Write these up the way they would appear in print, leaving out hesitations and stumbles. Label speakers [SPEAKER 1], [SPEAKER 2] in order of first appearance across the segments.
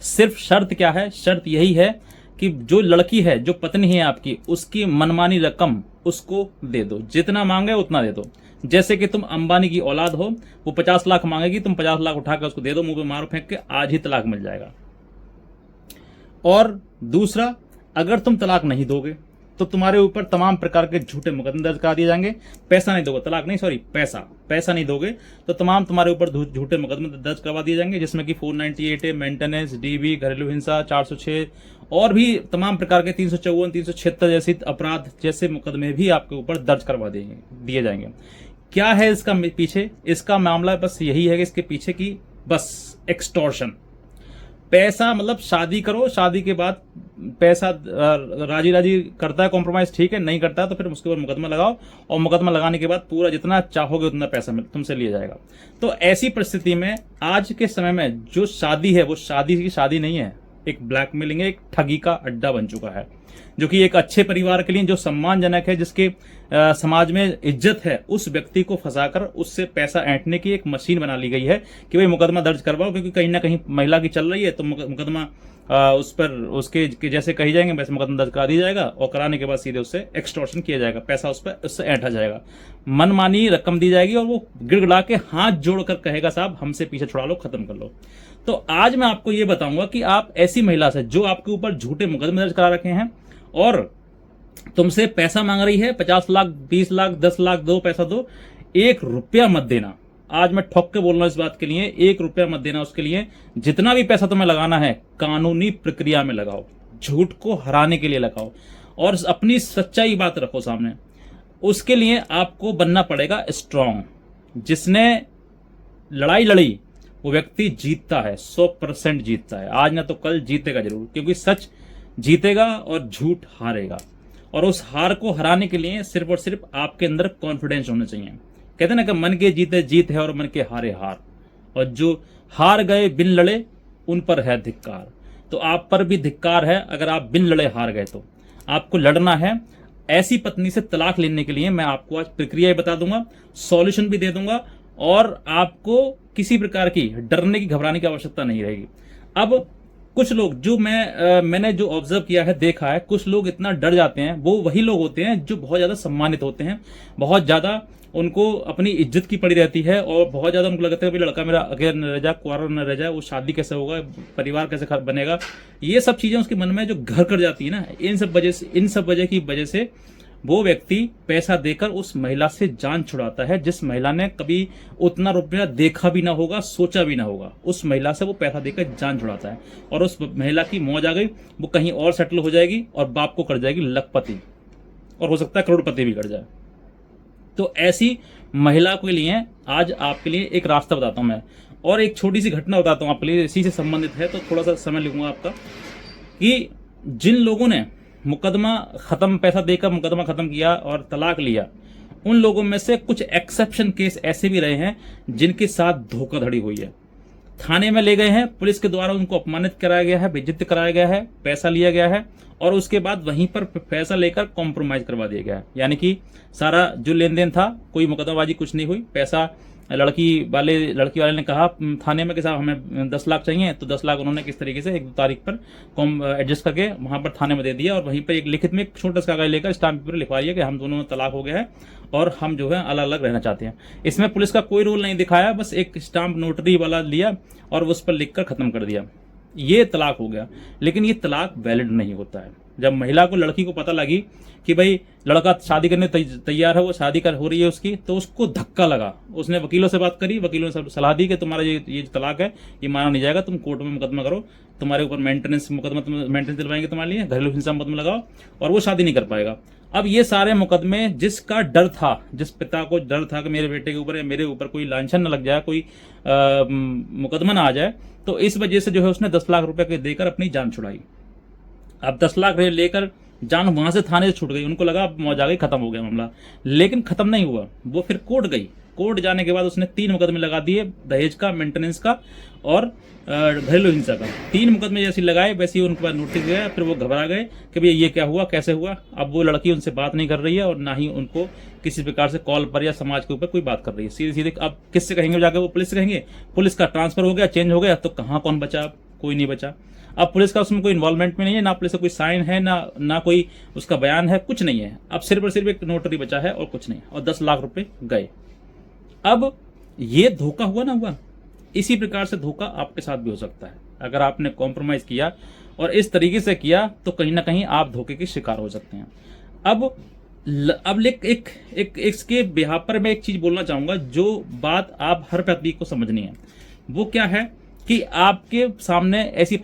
[SPEAKER 1] सिर्फ शर्त क्या है, शर्त यही है कि जो लड़की है, जो पत्नी है आपकी, उसकी मनमानी रकम उसको दे दो, जितना मांगे उतना दे दो। जैसे कि तुम अंबानी की औलाद हो, वो 50 लाख मांगेगी, तुम 50 लाख उठाकर उसको दे दो, मुंह पे मारो फेंक के, आज ही तलाक मिल जाएगा। और दूसरा, अगर तुम तलाक नहीं दोगे तो तुम्हारे ऊपर तमाम प्रकार के झूठे मुकदमे दर्ज करा दिए जाएंगे। पैसा नहीं दोगे, तलाक नहीं, सॉरी, पैसा नहीं दोगे तो तमाम तुम्हारे ऊपर झूठे मुकदमे दर्ज करवा दिए जाएंगे, जिसमें कि 498 है, मेंटेनेंस, डीबी, घरेलू हिंसा, 406 और भी तमाम प्रकार के 354, 376 जैसे अपराध जैसे मुकदमे भी आपके ऊपर दर्ज करवा दिए जाएंगे। क्या है इसका पीछे? इसका मामला बस यही है कि इसके पीछे की बस एक्सटॉर्शन, पैसा, मतलब शादी करो, शादी के बाद पैसा राजी राजी करता है कॉम्प्रोमाइज, ठीक है, नहीं करता है तो फिर उसके ऊपर मुकदमा लगाओ, और मुकदमा लगाने के बाद पूरा जितना चाहोगे उतना पैसा तुमसे लिया जाएगा। तो ऐसी परिस्थिति में आज के समय में जो शादी है वो शादी की शादी नहीं है, एक ब्लैकमेलिंग है, एक ठगी का अड्डा बन चुका है, जो कि एक अच्छे परिवार के लिए जो सम्मानजनक है, जिसके समाज में इज्जत है, उस व्यक्ति को फंसाकर उससे पैसा ऐंठने की एक मशीन बना ली गई है कि भाई मुकदमा दर्ज करवाओ, क्योंकि कहीं ना कहीं महिला की चल रही है तो मुकदमा उस पर उसके जैसे कही जाएंगे वैसे मुकदमा दर्ज करा दिया जाएगा, और कराने के बाद सीधे उससे एक्सटॉर्शन किया जाएगा, पैसा उस पर उससे ऐंठा जाएगा, मनमानी रकम दी जाएगी, और वो गिड़गिड़ा के हाथ जोड़कर कहेगा साहब हमसे पीछे छुड़ा लो, खत्म कर लो। तो आज मैं आपको ये बताऊंगा कि आप ऐसी महिला से जो आपके ऊपर झूठे मुकदमे दर्ज करा रखे हैं और तुमसे पैसा मांग रही है, 50 लाख, 20 लाख, 10 लाख दो, पैसा दो, 1 रुपया मत देना। आज मैं ठोक के बोल रहा हूं इस बात के लिए, 1 रुपया मत देना उसके लिए। जितना भी पैसा तुम्हें लगाना है कानूनी प्रक्रिया में लगाओ, झूठ को हराने के लिए लगाओ, और अपनी सच्चाई बात रखो सामने। उसके लिए आपको बनना पड़ेगा स्ट्रांग। जिसने लड़ाई लड़ी वो व्यक्ति जीतता है, 100% जीतता है, आज ना तो कल जीतेगा जरूर, क्योंकि सच जीतेगा और झूठ हारेगा। और उस हार को हराने के लिए सिर्फ और सिर्फ आपके अंदर कॉन्फिडेंस होना चाहिए। कहते हैं ना कि मन के जीते जीत है और मन के हारे हार, और जो हार गए बिन लड़े उन पर है धिक्कार। तो आप पर भी धिक्कार है अगर आप बिन लड़े हार गए। तो आपको लड़ना है। ऐसी पत्नी से तलाक लेने के लिए मैं आपको आज प्रक्रिया बता दूंगा, सॉल्यूशन भी दे दूंगा, और आपको किसी प्रकार की डरने की, घबराने की आवश्यकता नहीं रहेगी। अब कुछ लोग जो मैंने जो ऑब्जर्व किया है, देखा है, कुछ लोग इतना डर जाते हैं, वो वही लोग होते हैं जो बहुत ज्यादा सम्मानित होते हैं, बहुत ज्यादा उनको अपनी इज्जत की पड़ी रहती है, और बहुत ज्यादा उनको लगता है कि लड़का मेरा अकेला न रह जाए, कुंवारा न रह जाए, वो शादी कैसे होगा, परिवार कैसे बनेगा, ये सब चीजें उसके मन में जो घर कर जाती है ना, इन सब वजह की वजह से वो व्यक्ति पैसा देकर उस महिला से जान छुड़ाता है, जिस महिला ने कभी उतना रुपया देखा भी ना होगा, सोचा भी ना होगा। उस महिला से वो पैसा देकर जान छुड़ाता है, और उस महिला की मौज आ गई, वो कहीं और सेटल हो जाएगी और बाप को कर जाएगी लखपति, और हो सकता है करोड़पति भी कर जाए। तो ऐसी महिला के लिए आज आपके लिए एक रास्ता बताता हूं मैं, और एक छोटी सी घटना बताता हूं आपके लिए, इसी से संबंधित है, तो थोड़ा सा समय लूंगा आपका। कि जिन लोगों ने मुकदमा खत्म, पैसा देकर मुकदमा खत्म किया और तलाक लिया, उन लोगों में से कुछ एक्सेप्शन केस ऐसे भी रहे हैं जिनके साथ धोखाधड़ी हुई है। थाने में ले गए हैं, पुलिस के द्वारा उनको अपमानित कराया गया है, बेइज्जत कराया गया है, पैसा लिया गया है, और उसके बाद वहीं पर पैसा लेकर कॉम्प्रोमाइज करवा दिया गया है। यानी कि सारा जो लेन देन था, कोई मुकदमाबाजी कुछ नहीं हुई, पैसा लड़की वाले ने कहा थाने में कि साहब हमें 10 लाख चाहिए, तो 10 लाख उन्होंने किस तरीके से 1-2 तारीख पर एडजस्ट करके वहां पर थाने में दे दिया, और वहीं पर एक लिखित में एक छोटा सा कागज लेकर स्टाम्प पेपर लिखवा दिया कि हम दोनों में तलाक हो गया है और हम जो है अलग अलग रहना चाहते हैं। इसमें पुलिस का कोई रोल नहीं दिखाया, बस एक स्टाम्प नोटरी वाला लिया और उस पर लिखकर खत्म कर दिया, ये तलाक हो गया। लेकिन ये तलाक वैलिड नहीं होता है। जब महिला को, लड़की को पता लगी कि भाई लड़का शादी करने तैयार है, वो शादी हो रही है उसकी, तो उसको धक्का लगा। उसने वकीलों से बात करी, वकीलों ने सलाह दी कि तुम्हारा ये तलाक है, ये माना नहीं जाएगा, तुम कोर्ट में मुकदमा करो, तुम्हारे ऊपर मेंटेनेंस दिलवाएंगे तुम्हारे लिए, घरेलू हिंसा मुकदमा लगाओ, और वो शादी नहीं कर पाएगा। अब ये सारे मुकदमे, जिसका डर था, जिस पिता को डर था कि मेरे बेटे के ऊपर या मेरे ऊपर कोई लांछन न लग जाए, कोई मुकदमा ना आ जाए, तो इस वजह से जो है उसने 10 लाख रुपए देकर अपनी जान छुड़ाई। अब 10 लाख लेकर जान वहां से थाने से छूट गई, उनको लगा मौज आ गई, खत्म हो गया मामला। लेकिन खत्म नहीं हुआ, वो फिर कोर्ट गई। कोर्ट जाने के बाद उसने 3 मुकदमे लगा दिए, दहेज का, मेंटेनेंस का और घरेलू हिंसा का। 3 मुकदमे जैसे लगाए वैसे ही उनके पास नोटिस गया। फिर वो घबरा गए कि भैया ये क्या हुआ, कैसे हुआ। अब वो लड़की उनसे बात नहीं कर रही है, और ना ही उनको किसी प्रकार से कॉल पर या समाज के ऊपर कोई बात कर रही है। सीधे सीधे अब किससे कहेंगे जाकर, वो पुलिस से कहेंगे। पुलिस का ट्रांसफर हो गया, चेंज हो गया, तो कहाँ कौन बचा, कोई नहीं बचा। अब पुलिस का उसमें कोई इन्वॉल्वमेंट में नहीं है, ना पुलिस का कोई साइन है, ना कोई उसका बयान है, कुछ नहीं है। अब सिर्फ और सिर्फ एक नोटरी बचा है और कुछ नहीं, और 10 लाख रुपए गए। अब ये धोखा हुआ ना हुआ, इसी प्रकार से धोखा आपके साथ भी हो सकता है। अगर आपने कॉम्प्रोमाइज किया और इस तरीके से किया तो कहीं ना कहीं आप धोखे के शिकार हो सकते हैं। अब इसके बिहार पर मैं एक चीज बोलना चाहूंगा, जो बात आप हर व्यक्ति को समझनी है। वो क्या है कि आपके सामने ऐसी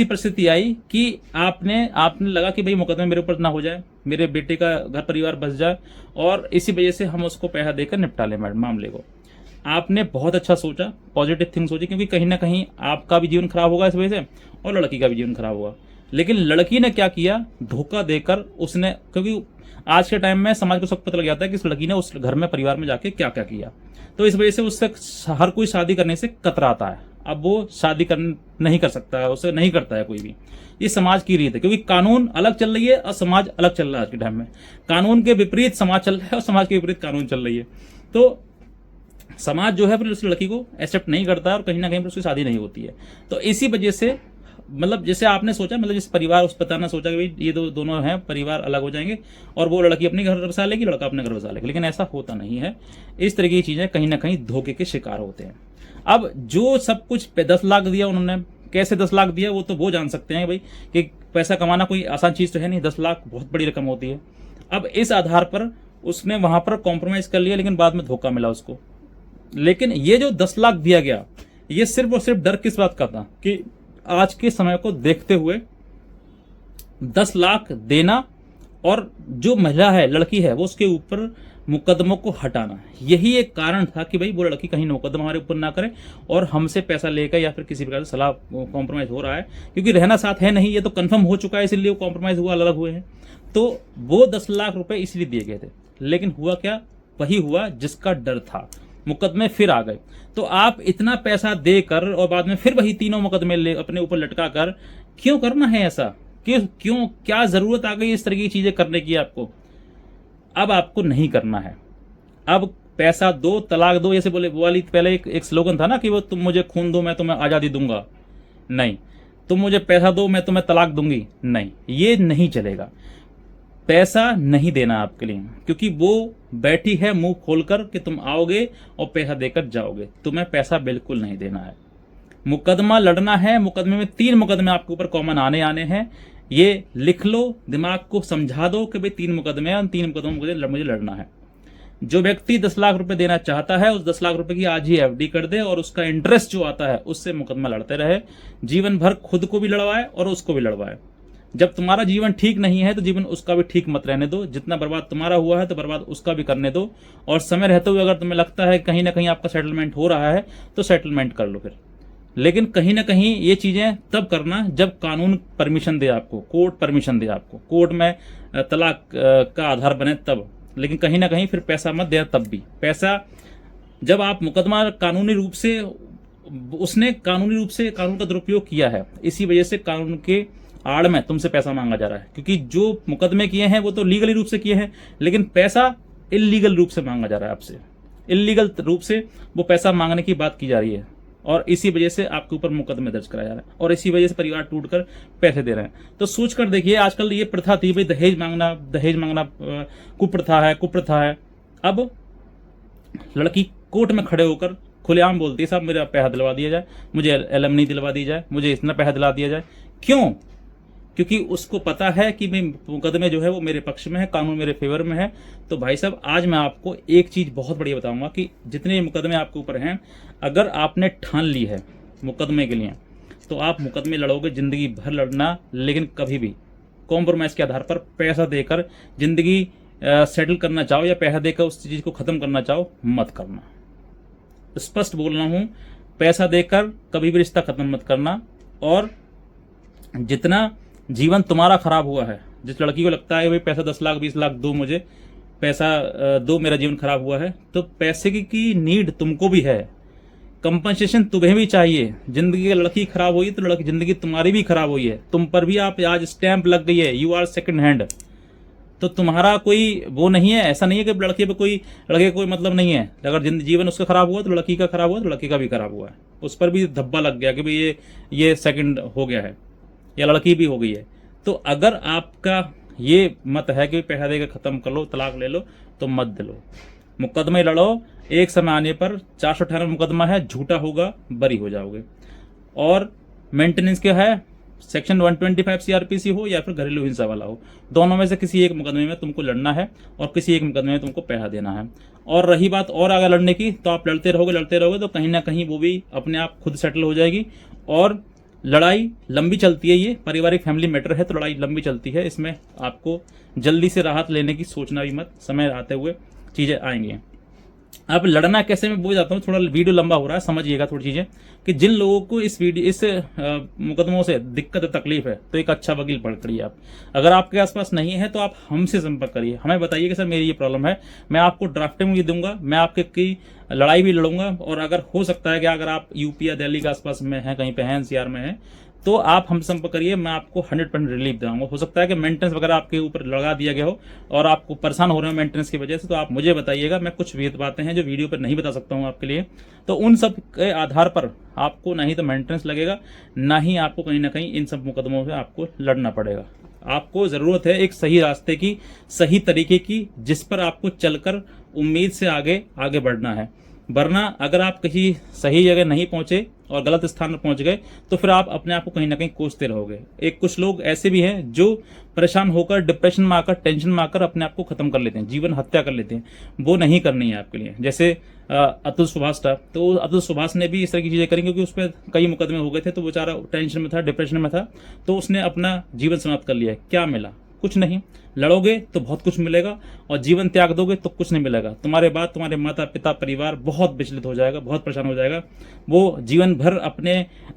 [SPEAKER 1] परिस्थिति आई कि आपने लगा कि भाई मुकदमे मेरे ऊपर ना हो जाए, मेरे बेटे का घर परिवार बस जाए, और इसी वजह से हम उसको पैसा देकर निपटा लें मामले को। आपने बहुत अच्छा सोचा, पॉजिटिव थिंग सोची, क्योंकि कहीं ना कहीं आपका भी जीवन खराब होगा इस वजह से और लड़की का भी जीवन खराब होगा। लेकिन लड़की ने क्या किया, धोखा देकर उसने, क्योंकि आज के टाइम में समाज को सब पता लग जाता है कि इस लड़की ने उस घर में परिवार में जाके क्या क्या किया, तो इस वजह से उससे हर कोई शादी करने से कतराता है। अब वो शादी नहीं कर सकता है, उसे नहीं करता है कोई भी। ये समाज की रीत है, क्योंकि कानून अलग चल रही है और समाज अलग चल रहा है। आज के टाइम में कानून के विपरीत समाज चल रहा है और समाज के विपरीत कानून चल रही है। तो समाज जो है फिर उस लड़की को एक्सेप्ट नहीं करता है और कहीं ना कहीं पर उसकी शादी नहीं होती है। तो इसी वजह से मतलब जैसे आपने सोचा, मतलब जिस परिवार उस पता ना सोचा कि भाई ये दोनों हैं, परिवार अलग हो जाएंगे और वो लड़की अपने घर बसा लेगी, लड़का अपने घर बसा लेगा, लेकिन ऐसा होता नहीं है। इस तरह की चीजें कहीं ना कहीं धोखे के शिकार होते हैं। अब जो सब कुछ 10 लाख दिया उन्होंने, कैसे 10 लाख दिया वो तो वो जान सकते हैं भाई, कि पैसा कमाना कोई आसान चीज तो है नहीं, 10 लाख बहुत बड़ी रकम होती है। अब इस आधार पर उसने वहां पर कॉम्प्रोमाइज कर लिया, लेकिन बाद में धोखा मिला उसको। लेकिन ये जो 10 लाख दिया गया, ये सिर्फ और सिर्फ डर किस बात का था कि आज के समय को देखते हुए 10 लाख देना और जो महिला है, लड़की है, वो उसके ऊपर मुकदमों को हटाना, यही एक कारण था कि भाई वो लड़की कहीं मुकदमा हमारे ऊपर ना करे और हमसे पैसा लेकर या फिर किसी प्रकार से सलाह कॉम्प्रोमाइज हो रहा है, क्योंकि रहना साथ है नहीं, ये तो कंफर्म हो चुका है, इसलिए वो कॉम्प्रोमाइज हुआ, अलग हुए हैं। तो वो 10 लाख रुपए इसलिए दिए गए थे। लेकिन हुआ क्या, वही हुआ जिसका डर था, मुकदमे फिर आ गए। तो आप इतना पैसा देकर और बाद में फिर वही तीनों मुकदमे अपने ऊपर लटका कर क्यों करना है ऐसा, क्यों क्या जरूरत आ गई इस तरह की चीजें करने की आपको? अब आपको नहीं करना है। अब पैसा दो, तलाक दो, जैसे बोले वो वाली पहले एक स्लोगन था ना कि वो तुम मुझे खून दो मैं तुम्हें आजादी दूंगा, नहीं, तुम मुझे पैसा दो मैं तुम्हें तलाक दूंगी, नहीं, ये नहीं चलेगा। पैसा नहीं देना आपके लिए, क्योंकि वो बैठी है मुंह खोलकर कि तुम आओगे और पैसा देकर जाओगे, तुम्हें पैसा बिल्कुल नहीं देना है। मुकदमा लड़ना है, मुकदमे में 3 मुकदमे आपके ऊपर कॉमन आने हैं, ये लिख लो, दिमाग को समझा दो कि भाई 3 मुकदमे हैं, 3 मुकदमों मुझे लड़ना है। जो व्यक्ति 10 लाख रुपए देना चाहता है, उस 10 लाख रुपए की आज ही एफडी कर दे और उसका इंटरेस्ट जो आता है उससे मुकदमा लड़ते रहे, जीवन भर खुद को भी लड़वाए और उसको भी लड़वाए। जब तुम्हारा जीवन ठीक नहीं है तो जीवन उसका भी ठीक मत रहने दो, जितना बर्बाद तुम्हारा हुआ है तो बर्बाद उसका भी करने दो, और समय रहते हुए अगर तुम्हें लगता है कहीं ना कहीं आपका सेटलमेंट हो रहा है तो सेटलमेंट कर लो फिर। लेकिन कहीं ना कहीं ये चीजें तब करना जब कानून परमिशन दे आपको, कोर्ट परमिशन दे आपको, कोर्ट में तलाक का आधार बने तब। लेकिन कहीं ना कहीं फिर पैसा मत दे तब भी। पैसा जब आप मुकदमा कानूनी रूप से, उसने कानूनी रूप से कानून का दुरुपयोग किया है, इसी वजह से कानून के आड़ में तुमसे पैसा मांगा जा रहा है, क्योंकि जो मुकदमे किए हैं वो तो लीगली रूप से किए हैं, लेकिन पैसा इल्लीगल रूप से मांगा जा रहा है आपसे, इल्लीगल रूप से वो पैसा मांगने की बात की जा रही है, और इसी वजह से आपके ऊपर मुकदमे दर्ज कराया जा रहा है, और इसी वजह से परिवार टूटकर पैसे दे रहे हैं। तो सोच कर देखिए, आजकल ये प्रथा थी भाई दहेज मांगना कुप्रथा है। अब लड़की कोर्ट में खड़े होकर खुलेआम बोलती है साहब मेरा पैसा दिलवा दिया जाए, मुझे एलमनी दिलवा दी जाए, मुझे इतना पैसा दिला दिया जाए। क्यों? क्योंकि उसको पता है कि मैं मुकदमे जो है वो मेरे पक्ष में है, कानून मेरे फेवर में है। तो भाई साहब आज मैं आपको एक चीज बहुत बढ़िया बताऊंगा कि जितने मुकदमे आपके ऊपर हैं, अगर आपने ठान ली है मुकदमे के लिए तो आप मुकदमे लड़ोगे, जिंदगी भर लड़ना, लेकिन कभी भी कॉम्प्रोमाइज के आधार पर पैसा देकर जिंदगी सेटल करना चाहो या पैसा देकर उस चीज को खत्म करना चाहो, मत करना। स्पष्ट बोल रहा हूं, पैसा देकर कभी भी रिश्ता खत्म मत करना। और जितना जीवन तुम्हारा खराब हुआ है, जिस लड़की को लगता है भाई पैसा 10 लाख 20 लाख दो, मुझे पैसा दो, मेरा जीवन खराब हुआ है, तो पैसे की नीड तुमको भी है, कंपनसेशन तुम्हें भी चाहिए। जिंदगी की लड़की खराब हुई तो जिंदगी तुम्हारी भी खराब हुई है, तुम पर भी आप आज स्टैंप लग गई है, यू आर सेकंड हैंड। तो तुम्हारा कोई वो नहीं है, ऐसा नहीं है कि लड़के पे कोई लड़के को कोई मतलब नहीं है। अगर जीवन उसका खराब हुआ तो लड़की का खराब हुआ तो लड़के का भी खराब हुआ है, उस पर भी धब्बा लग गया कि भाई ये सेकंड हो गया है या लड़की भी हो गई है। तो अगर आपका ये मत है कि पैसा देकर खत्म कर लो, तलाक ले लो, तो मत दिलो, मुकदमे लड़ो। एक समय आने पर 498 मुकदमा है, झूठा होगा, बरी हो जाओगे। और मेंटेनेंस क्या है, सेक्शन 125 सीआरपीसी हो या फिर घरेलू हिंसा वाला हो, दोनों में से किसी एक मुकदमे में तुमको लड़ना है और किसी एक मुकदमे में तुमको पैसा देना है। और रही बात और आगे लड़ने की, तो आप लड़ते रहोगे तो कहीं ना कहीं वो भी अपने आप खुद सेटल हो जाएगी। और लड़ाई लंबी चलती है, ये पारिवारिक फैमिली मैटर है तो लड़ाई लंबी चलती है, इसमें आपको जल्दी से राहत लेने की सोचना भी मत, समय आते हुए चीज़ें आएंगी। अब लड़ना कैसे, मैं बोल जाता हूँ, थोड़ा वीडियो लंबा हो रहा है, समझिएगा थोड़ी चीज़ें कि जिन लोगों को इस मुकदमों से दिक्कत तकलीफ है तो एक अच्छा वकील पकड़िए आप। अगर आपके आसपास नहीं है तो आप हमसे संपर्क करिए, हमें बताइए कि सर मेरी ये प्रॉब्लम है, मैं आपको ड्राफ्टिंग भी दूंगा, मैं आपके की लड़ाई भी लड़ूंगा। और अगर हो सकता है कि अगर आप यूपी या दिल्ली के आसपास में हैं, कहीं पे हैं, एनसीआर में हैं, तो आप हमसे संपर्क करिए, मैं आपको 100% रिलीफ दूंगा। हो सकता है कि मेंटेनेंस वगैरह आपके ऊपर लगा दिया गया हो और आपको परेशान हो रहे हो मेंटेनेंस की वजह से, तो आप मुझे बताइएगा। मैं कुछ बातें हैं जो वीडियो पर नहीं बता सकता हूँ आपके लिए, तो उन सब के आधार पर आपको ना ही तो मेंटेनेंस लगेगा, ना ही आपको कहीं ना कहीं इन सब मुकदमों से आपको लड़ना पड़ेगा। आपको ज़रूरत है एक सही रास्ते की, सही तरीके की, जिस पर आपको चलकर उम्मीद से आगे आगे बढ़ना है। वरना अगर आप कहीं सही जगह नहीं पहुंचे और गलत स्थान पर पहुंच गए तो फिर आप अपने आप को कहीं ना कहीं कोसते रहोगे। एक कुछ लोग ऐसे भी हैं जो परेशान होकर, डिप्रेशन में आकर, टेंशन में आकर अपने आप को खत्म कर लेते हैं, जीवन हत्या कर लेते हैं। वो नहीं करनी है आपके लिए। जैसे अतुल सुभाष था, तो अतुल सुभाष ने भी इस तरह की चीज़ें करी क्योंकि उस पर कई मुकदमे हो गए थे, तो बेचारा टेंशन में था, डिप्रेशन में था, तो उसने अपना जीवन समाप्त कर लिया। क्या मिला? कुछ नहीं। लड़ोगे तो बहुत कुछ मिलेगा और जीवन त्याग दोगे तो कुछ नहीं मिलेगा। तुम्हारे बाद तुम्हारे माता पिता, परिवार बहुत विचलित हो जाएगा, बहुत परेशान हो जाएगा। वो जीवन भर अपने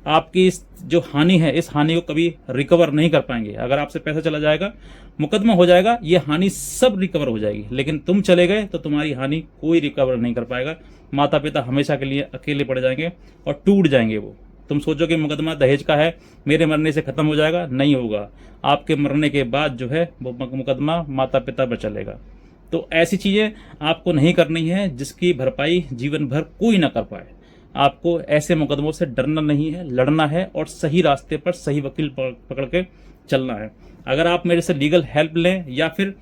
[SPEAKER 1] आपकी इस जो हानि है, इस हानि को कभी रिकवर नहीं कर पाएंगे। अगर आपसे पैसा चला जाएगा, मुकदमा हो जाएगा, ये हानि सब रिकवर हो जाएगी, लेकिन तुम चले गए तो तुम्हारी हानि कोई रिकवर नहीं कर पाएगा। माता पिता हमेशा के लिए अकेले पड़ जाएंगे और टूट जाएंगे वो। तुम सोचो कि मुकदमा दहेज का है, मेरे मरने से खत्म हो जाएगा, नहीं होगा। आपके मरने के बाद जो है वो मुकदमा माता पिता पर चलेगा। तो ऐसी चीज़ें आपको नहीं करनी है जिसकी भरपाई जीवन भर कोई ना कर पाए। आपको ऐसे मुकदमों से डरना नहीं है, लड़ना है और सही रास्ते पर सही वकील पकड़ के चलना है। अगर आप मेरे से लीगल हेल्प लें या फिर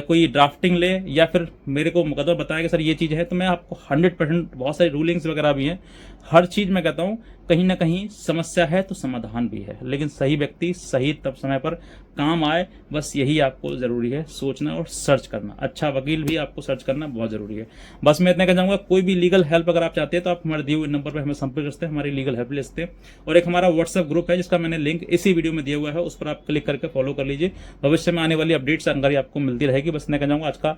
[SPEAKER 1] कोई ड्राफ्टिंग ले या फिर मेरे को मुकदमा बताया कि सर ये चीज़ है, तो मैं आपको 100%, बहुत सारी रूलिंग्स वगैरह भी हैं, हर चीज़ मैं कहता हूँ कहीं ना कहीं समस्या है तो समाधान भी है, लेकिन सही व्यक्ति सही तब समय पर काम आए, बस यही आपको ज़रूरी है सोचना और सर्च करना। अच्छा वकील भी आपको सर्च करना बहुत ज़रूरी है। बस मैं इतना कहना चाहूँगा, कोई भी लीगल हेल्प अगर आप चाहते हैं तो आप हमारे दिए हुए नंबर पर हमें संपर्क करते हैं, हमारी लीगल हेल्प ले सकते हैं। और एक हमारा व्हाट्सएप ग्रुप है जिसका मैंने लिंक इसी वीडियो में दिया हुआ है, उस पर आप क्लिक करके फॉलो कर लीजिए। भविष्य में आने वाली अपडेट्स जानकारी आपको मिलती रहेगी। बस मैं कहना चाहूँगा आज का